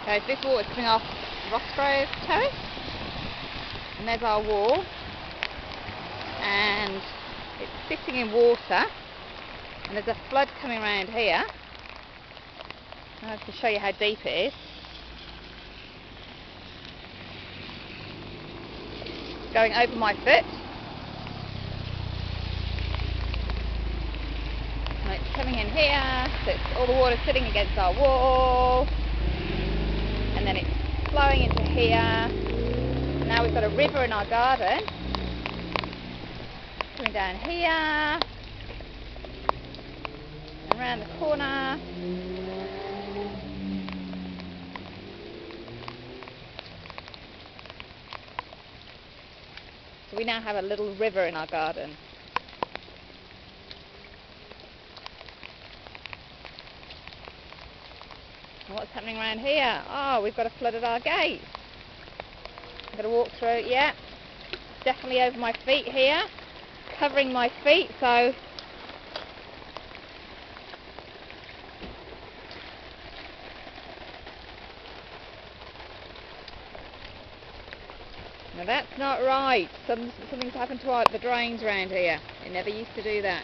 Okay, so this water is coming off Rossgrove Terrace, and there's our wall, and it's sitting in water, and there's a flood coming around here. I can show you how deep it is. It's going over my foot. And it's coming in here, so all the water sitting against our wall, and then it's flowing into here. Now we've got a river in our garden, coming down here, and around the corner. So we now have a little river in our garden. And what's happening around here? Oh, we've got a flood at our gate. I'm going to walk through it, yeah. Definitely over my feet here, covering my feet, so now that's not right. Something's happened to the drains around here. It never used to do that.